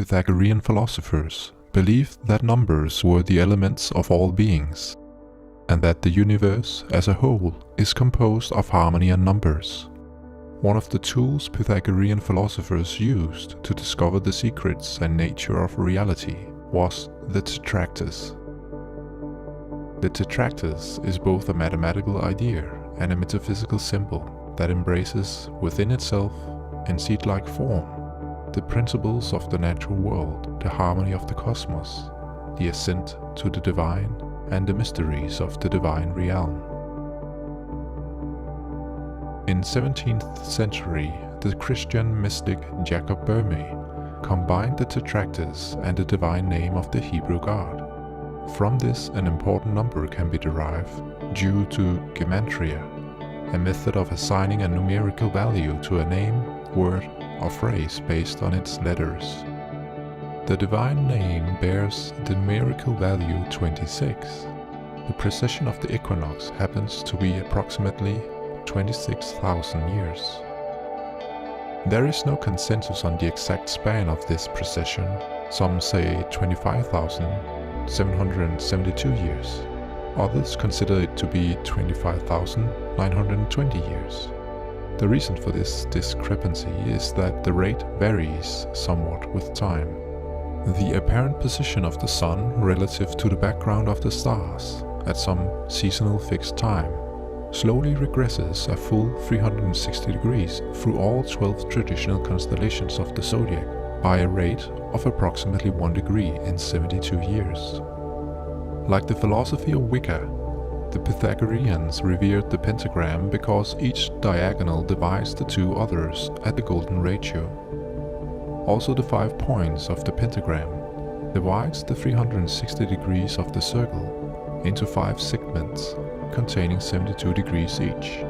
Pythagorean philosophers believed that numbers were the elements of all beings, and that the universe as a whole is composed of harmony and numbers. One of the tools Pythagorean philosophers used to discover the secrets and nature of reality was the Tetractys. The Tetractys is both a mathematical idea and a metaphysical symbol that embraces within itself, in seed-like form, the principles of the natural world, the harmony of the cosmos, the ascent to the divine, and the mysteries of the divine realm. In 17th century, the Christian mystic Jacob Boehme combined the Tetractys and the divine name of the Hebrew god. From this, an important number can be derived due to gematria, a method of assigning a numerical value to a name, word, or phrase based on its letters. The divine name bears the numerical value 26. The precession of the equinox happens to be approximately 26,000 years. There is no consensus on the exact span of this precession. Some say 25,772 years. Others consider it to be 25,920 years. The reason for this discrepancy is that the rate varies somewhat with time. The apparent position of the Sun relative to the background of the stars at some seasonal fixed time slowly regresses a full 360 degrees through all 12 traditional constellations of the zodiac by a rate of approximately 1 degree in 72 years. Like the philosophy of Wicca, the Pythagoreans revered the pentagram because each diagonal divides the two others at the golden ratio. Also, the 5 points of the pentagram divides the 360 degrees of the circle into 5 segments containing 72 degrees each.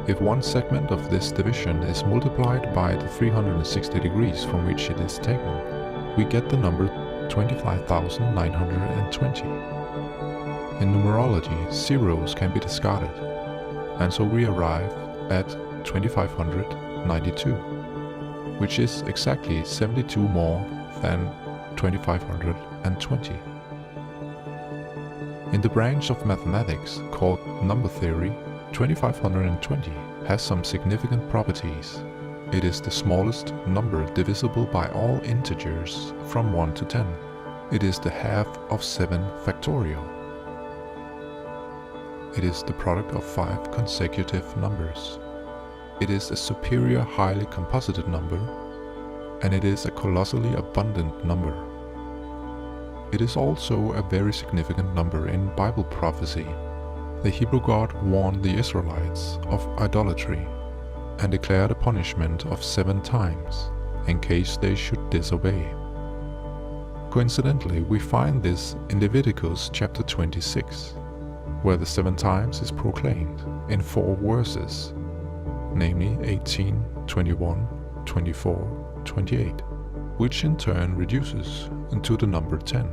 If one segment of this division is multiplied by the 360 degrees from which it is taken, we get the number 25,920. In numerology, zeros can be discarded, and so we arrive at 2592, which is exactly 72 more than 2520. In the branch of mathematics called number theory, 2520 has some significant properties. It is the smallest number divisible by all integers from 1 to 10. It is the half of 7 factorial. It is the product of 5 consecutive numbers. It is a superior highly composited number, and it is a colossally abundant number. It is also a very significant number in Bible prophecy. The Hebrew God warned the Israelites of idolatry and declared a punishment of 7 times in case they should disobey. Coincidentally, we find this in Leviticus chapter 26, where the 7 times is proclaimed in 4 verses, namely 18, 21, 24, 28, which in turn reduces into the number 10.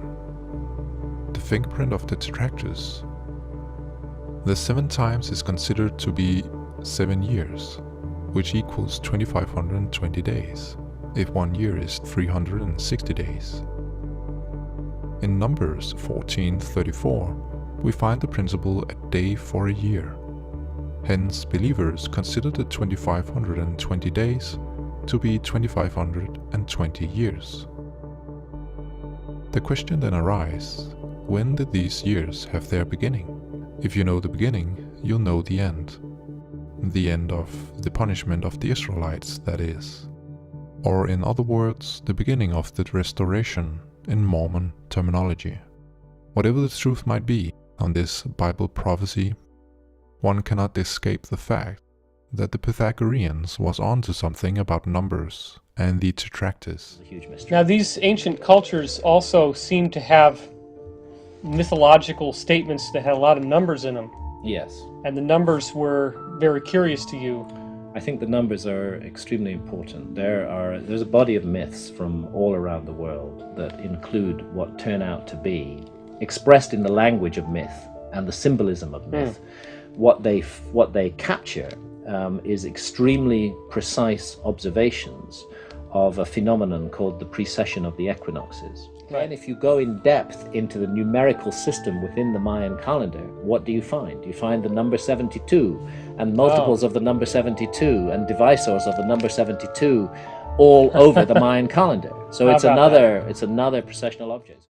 The fingerprint of the Tetractys. The 7 times is considered to be 7 years, which equals 2520 days, if 1 year is 360 days. In Numbers 14:34, we find the principle a day for a year. Hence, believers consider the 2520 days to be 2520 years. The question then arises, when did these years have their beginning? If you know the beginning, you'll know the end. The end of the punishment of the Israelites, that is. Or in other words, the beginning of the restoration in Mormon terminology. Whatever the truth might be on this Bible prophecy, one cannot escape the fact that the Pythagoreans was onto something about numbers and the Tetractys. Now, these ancient cultures also seem to have mythological statements that had a lot of numbers in them. Yes. And the numbers were very curious to you. I think the numbers are extremely important. There's a body of myths from all around the world that include what turn out to be, expressed in the language of myth and the symbolism of myth. What they capture is extremely precise observations of a phenomenon called the precession of the equinoxes. Right. And if you go in depth into the numerical system within the Mayan calendar, what do you find? You find the number 72 and multiples of the number 72 and divisors of the number 72 all over the Mayan calendar. So it's another processional object.